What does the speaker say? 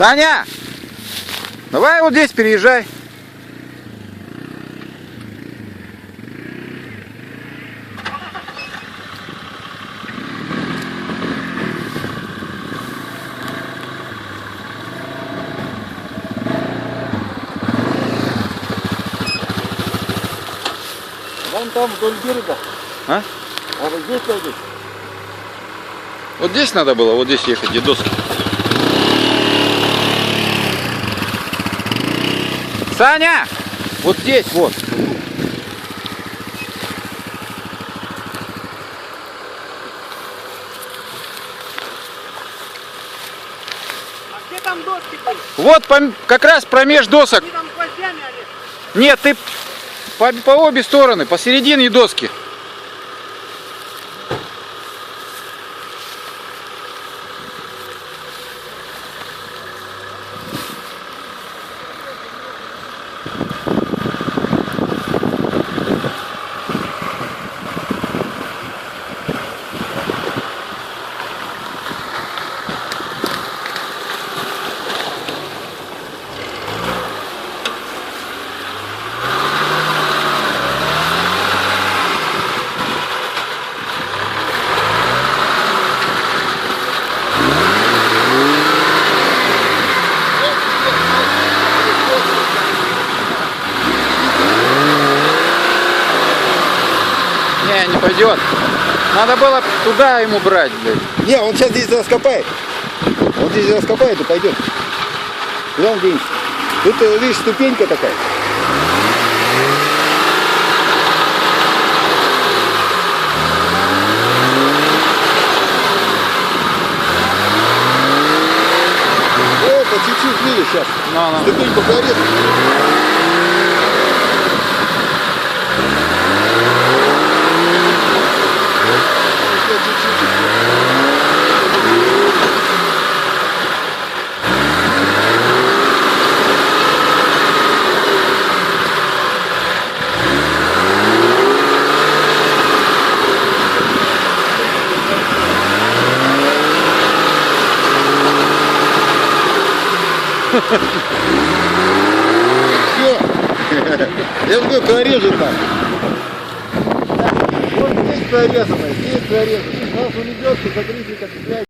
Саня! Давай вот здесь переезжай. Вон там вдоль берега. А? А вот здесь пойдешь. Вот здесь надо было, вот здесь ехать, где доски. Саня! Вот здесь, вот. А где там доски были? Вот как раз промеж досок. Они там гвоздями, Олег. Нет, ты по обе стороны, посередине доски. Не пойдет. Надо было туда ему брать, блядь. Не, он сейчас здесь раскопает. Он здесь раскопает и пойдет. Куда он денется? Тут, видишь, ступенька такая. О, по чуть-чуть, видишь, сейчас. Ступеньку прорежет. Все. Я говорю, прорежет там. Вот здесь прорезано, здесь прорезано. Раз он идет, то закрытие как